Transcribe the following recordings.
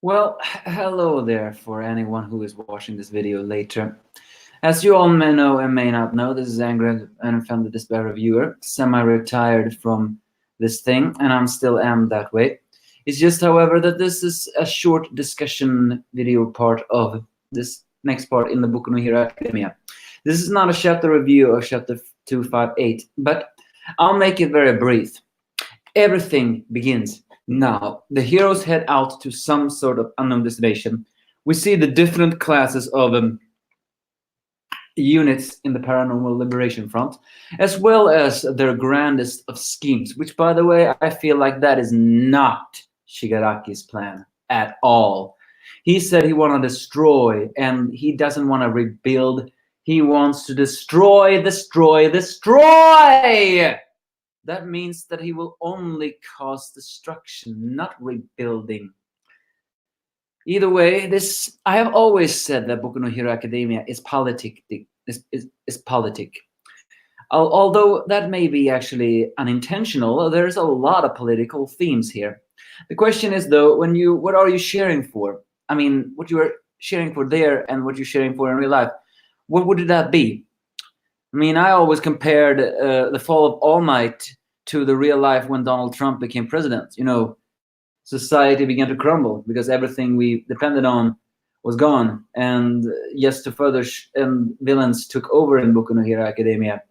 Well, hello there for anyone who is watching this video later. As you all may know and may not know, this is Angry and Unfounded Despair Reviewer, semi-retired from this thing, and I'm still am that way. It's just, however, that this is a short discussion video part of this next part in the Boku no Hero Academia. This is not a chapter review of chapter 258, but I'll make it very brief. Everything begins now. The heroes head out to some sort of unknown destination. We see the different classes of units in the Paranormal Liberation Front, as well as their grandest of schemes, which, by the way, I feel like that is not Shigaraki's plan at all. He said he wants to destroy, and he doesn't want to rebuild. He wants to destroy, destroy, destroy! That means that he will only cause destruction, not rebuilding. Either way, I have always said that Boku no Hero Academia is politic. Although that may be actually unintentional, there's a lot of political themes here. The question is, though, what are you cheering for? I mean, what you are cheering for there and what you're cheering for in real life, what would that be? I mean, I always compared the fall of All Might to the real life when Donald Trump became president. You know, society began to crumble because everything we depended on was gone. And yes, to further, and villains took over in Boku no Hero Academia,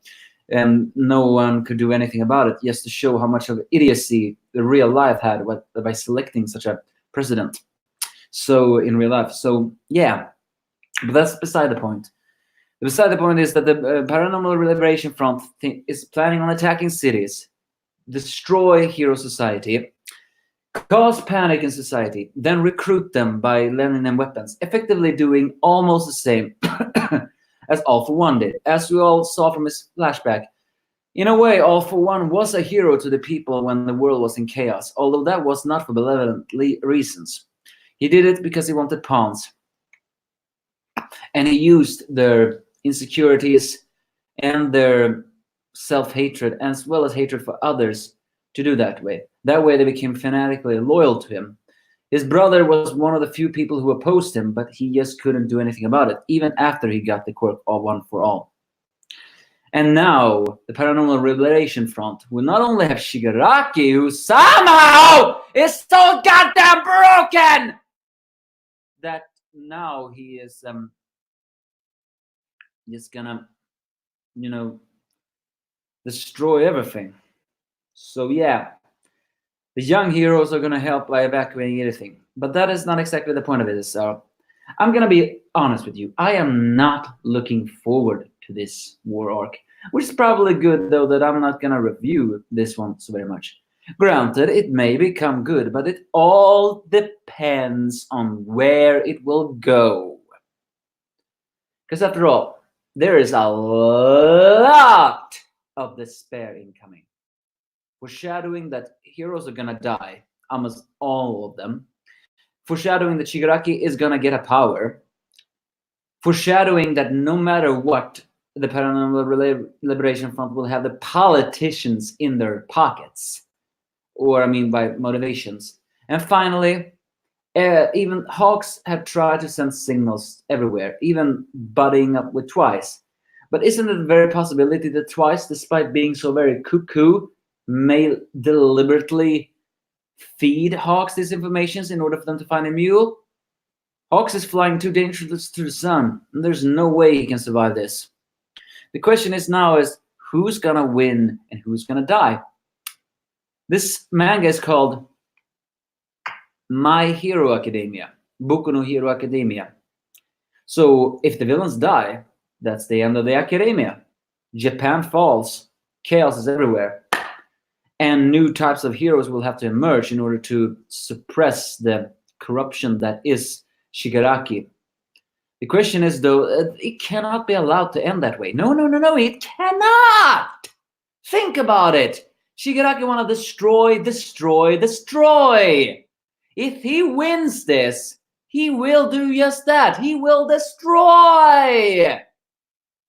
and no one could do anything about it. Just to show how much of idiocy the real life had by selecting such a president. So in real life, so yeah, but that's beside the point. Beside the point is that the Paranormal Liberation Front is planning on attacking cities, destroy hero society, cause panic in society, then recruit them by lending them weapons, effectively doing almost the same as All For One did. As we all saw from his flashback, in a way, All For One was a hero to the people when the world was in chaos, although that was not for benevolent reasons. He did it because he wanted pawns, and he used their insecurities and their self-hatred as well as hatred for others to do that way. That way they became fanatically loyal to him. His brother was one of the few people who opposed him, but he just couldn't do anything about it, even after he got the quirk of One for All. And now the Paranormal Liberation Front will not only have Shigaraki, who somehow is so goddamn broken that now he is just gonna, destroy everything. So yeah, the young heroes are gonna help by evacuating everything. But that is not exactly the point of it. So I'm gonna be honest with you. I am not looking forward to this war arc, which is probably good, though, that I'm not gonna review this one so very much. Granted, it may become good, but it all depends on where it will go. Because after all, there is a lot of despair incoming. Foreshadowing that heroes are gonna die, almost all of them. Foreshadowing that Shigaraki is gonna get a power. Foreshadowing that no matter what, the Paranormal Liberation Front will have the politicians in their pockets. Or, I mean, by motivations. And finally, even Hawks have tried to send signals everywhere, even buddying up with Twice. But isn't it a very possibility that Twice, despite being so very cuckoo, may deliberately feed Hawks these informations in order for them to find a mule? Hawks is flying too dangerous to the sun, and there's no way he can survive this. The question is now is who's gonna win and who's gonna die? This manga is called My Hero Academia, Boku no Hero Academia. So if the villains die, that's the end of the academia. Japan falls, chaos is everywhere, and new types of heroes will have to emerge in order to suppress the corruption that is Shigaraki. The question is, though, it cannot be allowed to end that way. No, it cannot! Think about it! Shigaraki want to destroy. If he wins this, he will do just that. He will destroy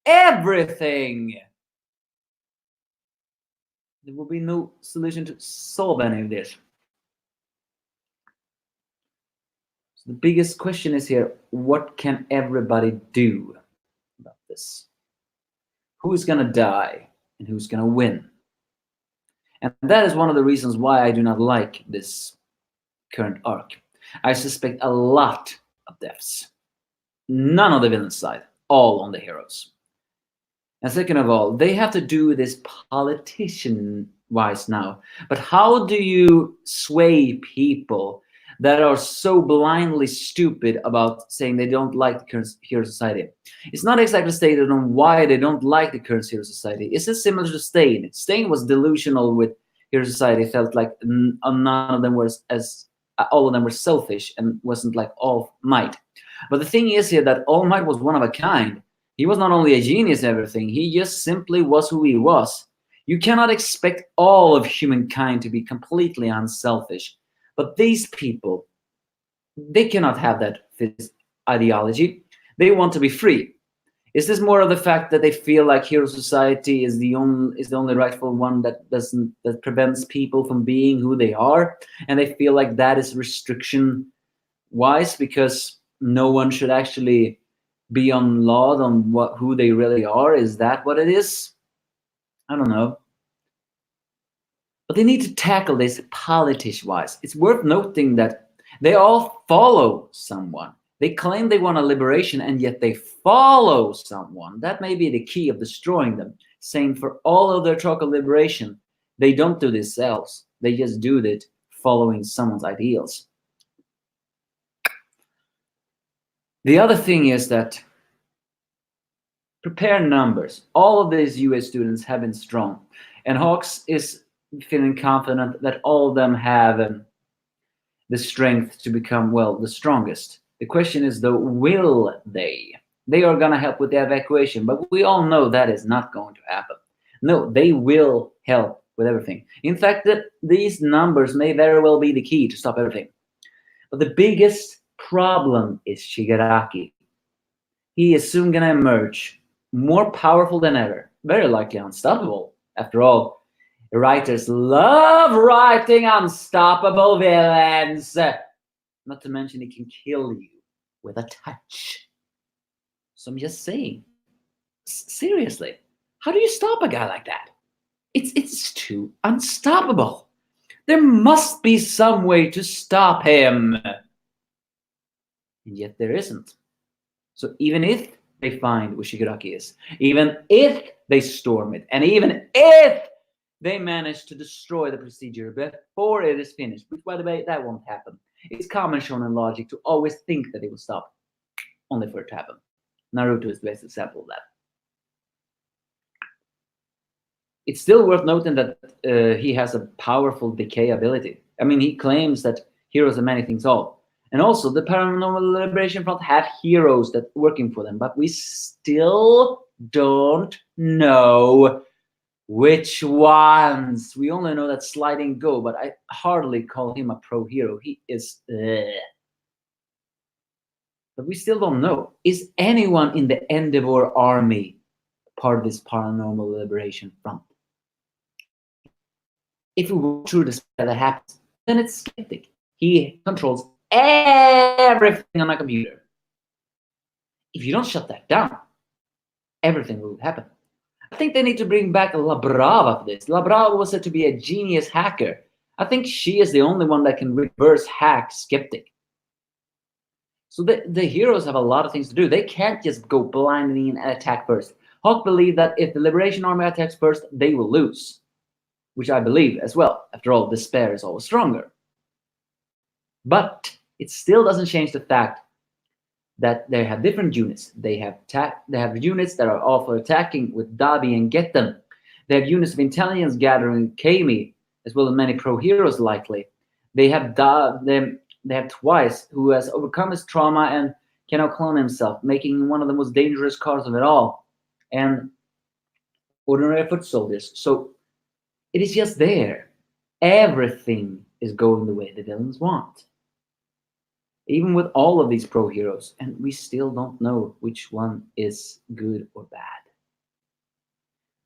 everything. There will be no solution to solve any of this. So the biggest question is here, what can everybody do about this? Who's gonna die and who's gonna win? And that is one of the reasons why I do not like this current arc. I suspect a lot of deaths. None on the villain's side, all on the heroes. And second of all, they have to do this politician-wise now. But how do you sway people that are so blindly stupid about saying they don't like the current hero society? It's not exactly stated on why they don't like the current hero society. Is it similar to Stain? Stain was delusional with hero society, felt like none of them was as all of them were selfish and wasn't like All Might. But the thing is here that All Might was one of a kind. He was not only a genius and everything, he just simply was who he was. You cannot expect all of humankind to be completely unselfish. But these people, they cannot have that ideology. They want to be free. Is this more of the fact that they feel like hero society is the only rightful one that prevents people from being who they are, and they feel like that is restriction wise because no one should actually be on law on who they really are? Is that what it is? I don't know. But they need to tackle this politics-wise. It's worth noting that they all follow someone. They claim they want a liberation, and yet they follow someone. That may be the key of destroying them. Saying for all of their talk of liberation, they don't do this themselves. They just do it following someone's ideals. The other thing is that prepare numbers. All of these US students have been strong, and Hawks is feeling confident that all of them have the strength to become, well, the strongest. The question is though, will they? They are gonna help with the evacuation, but we all know that is not going to happen. No, they will help with everything. In fact, that these numbers may very well be the key to stop everything. But the biggest problem is Shigaraki. He is soon gonna emerge more powerful than ever, very likely unstoppable. After all, writers love writing unstoppable villains. Not to mention he can kill you with a touch. So I'm just saying, seriously, how do you stop a guy like that? It's too unstoppable. There must be some way to stop him. And yet there isn't. So even if they find where Shigaraki is, even if they storm it, and even if they manage to destroy the procedure before it is finished, which by the way, that won't happen. It's common shonen logic to always think that it will stop, only for it to happen. Naruto is the best example of that. It's still worth noting that he has a powerful decay ability. I mean, he claims that heroes are many things all. And also, the Paranormal Liberation Front have heroes that working for them, but we still don't know which ones. We only know that Sliding Go, but I hardly call him a pro hero. He is. But we still don't know. Is anyone in the Endeavor army part of this Paranormal Liberation Front? If we walk through the spell that happens, then it's Skeptic. He controls everything on a computer. If you don't shut that down, everything will happen. I think they need to bring back La Brava for this. La Brava was said to be a genius hacker. I think she is the only one that can reverse hack Skeptic. So the heroes have a lot of things to do. They can't just go blindly and attack first. Hawk believed that if the Liberation Army attacks first, they will lose. Which I believe as well. After all, despair is always stronger. But it still doesn't change the fact that they have different units. They have units that are all for attacking with Dabi and Get Them. They have units of intelligence gathering Kami, as well as many pro heroes likely. They have they have Twice, who has overcome his trauma and can now clone himself, making one of the most dangerous cards of it all. And ordinary foot soldiers. So it is just there. Everything is going the way the villains want. Even with all of these pro heroes, and we still don't know which one is good or bad.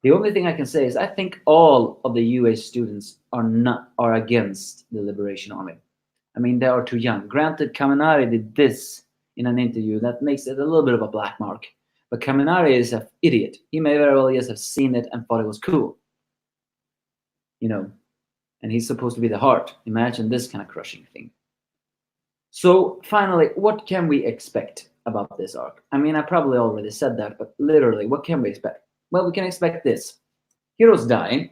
The only thing I can say is I think all of the US students are against the Liberation Army. I mean, they are too young. Granted, Kaminari did this in an interview. That makes it a little bit of a black mark. But Kaminari is an idiot. He may very well just have seen it and thought it was cool. You know, and he's supposed to be the heart. Imagine this kind of crushing thing. So finally, what can we expect about this arc? I mean, I probably already said that, but literally, what can we expect? Well, we can expect this. Heroes dying,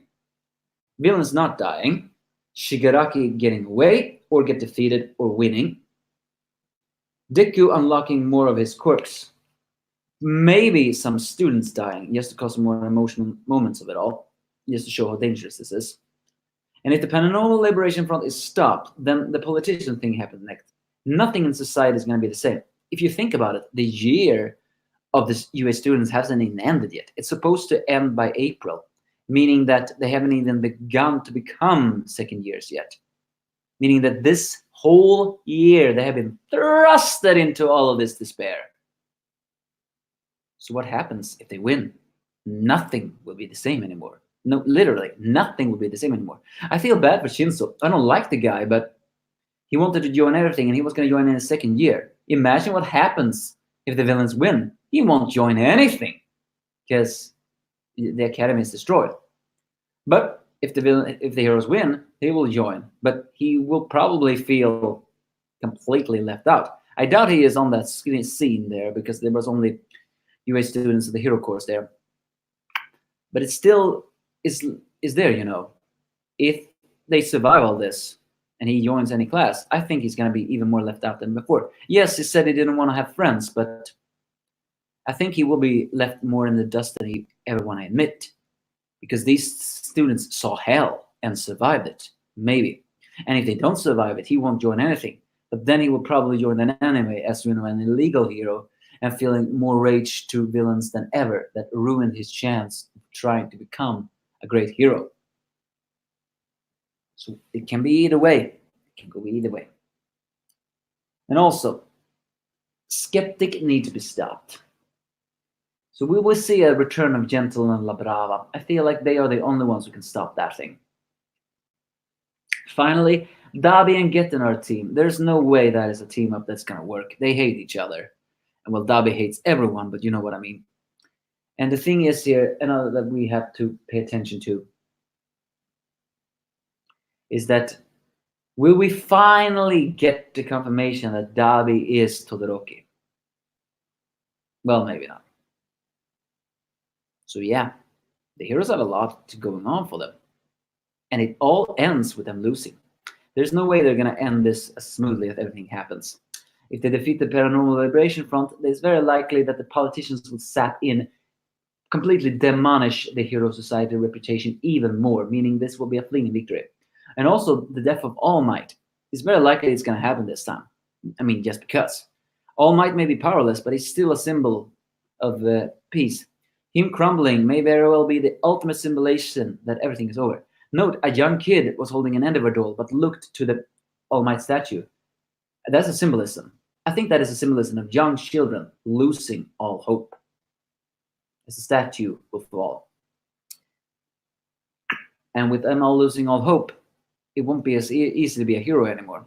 villains not dying, Shigaraki getting away, or get defeated, or winning, Deku unlocking more of his quirks, maybe some students dying, just to cause more emotional moments of it all, just to show how dangerous this is. And if the Paranormal Liberation Front is stopped, then the politician thing happens next. Nothing in society is going to be the same. If you think about it, the year of the US students hasn't even ended yet. It's supposed to end by April, meaning that they haven't even begun to become second years yet. Meaning that this whole year they have been thrusted into all of this despair. So what happens if they win? Nothing will be the same anymore. No, literally, nothing will be the same anymore. I feel bad for Shinzo. I don't like the guy, but he wanted to join everything, and he was going to join in his second year. Imagine what happens if the villains win. He won't join anything, because the academy is destroyed. But if the heroes win, he will join. But he will probably feel completely left out. I doubt he is on that scene there, because there was only UA students of the hero course there. But it still is there, you know. If they survive all this and he joins any class, I think he's going to be even more left out than before. Yes, he said he didn't want to have friends, but I think he will be left more in the dust than he ever want to admit, because these students saw hell and survived it, maybe. And if they don't survive it, he won't join anything. But then he will probably join an anime as, you know, an illegal hero, and feeling more rage to villains than ever that ruined his chance of trying to become a great hero. So it can be either way. It can go either way. And also, Skeptic need to be stopped. So we will see a return of Gentle and La Brava. I feel like they are the only ones who can stop that thing. Finally, Dabi and Getten are a team. There's no way that is a team up that's going to work. They hate each other. And well, Dabi hates everyone, but you know what I mean. And the thing is here, another that we have to pay attention to, is that will we finally get the confirmation that Dabi is Todoroki? Well, maybe not. So yeah, the heroes have a lot going on for them. And it all ends with them losing. There's no way they're going to end this as smoothly as everything happens. If they defeat the Paranormal Liberation Front, it's very likely that the politicians will sap in, completely demolish the Hero Society reputation even more, meaning this will be a fleeting victory. And also, the death of All Might is very likely it's going to happen this time. I mean, just because. All Might may be powerless, but he's still a symbol of peace. Him crumbling may very well be the ultimate symbolization that everything is over. Note, a young kid was holding an Endeavor doll, but looked to the All Might statue. That's a symbolism. I think that is a symbolism of young children losing all hope. As a statue will fall. And with them all losing all hope, it won't be as easy to be a hero anymore.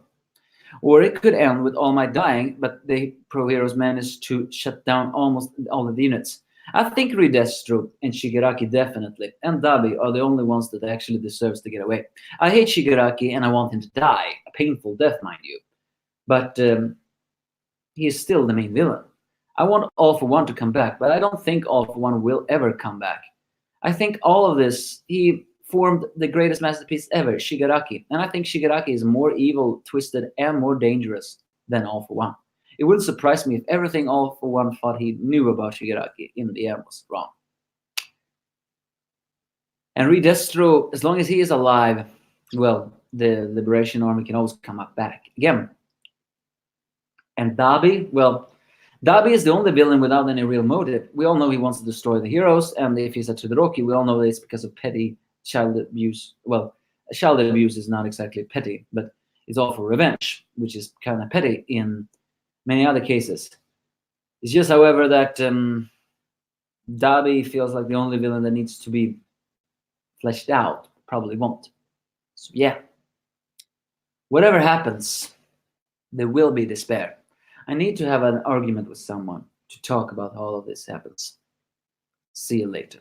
Or it could end with All Might dying, but the pro-heroes managed to shut down almost all of the units. I think Ridestro and Shigaraki definitely, and Dabi are the only ones that actually deserves to get away. I hate Shigaraki and I want him to die. A painful death, mind you. But he is still the main villain. I want All For One to come back, but I don't think All For One will ever come back. I think all of this, he formed the greatest masterpiece ever, Shigaraki. And I think Shigaraki is more evil, twisted, and more dangerous than All For One. It wouldn't surprise me if everything All For One thought he knew about Shigaraki in the end was wrong. And Ridestro, as long as he is alive, well, the Liberation Army can always come up back again. And Dabi, well, Dabi is the only villain without any real motive. We all know he wants to destroy the heroes, and if he's a Todoroki, we all know it's because of petty child abuse. Well, child abuse is not exactly petty, but it's all for revenge, which is kind of petty in many other cases. It's just, however, that Dabi feels like the only villain that needs to be fleshed out. Probably won't. So yeah, whatever happens, There will be despair. I need to have an argument with someone to talk about how all of this happens. See you later.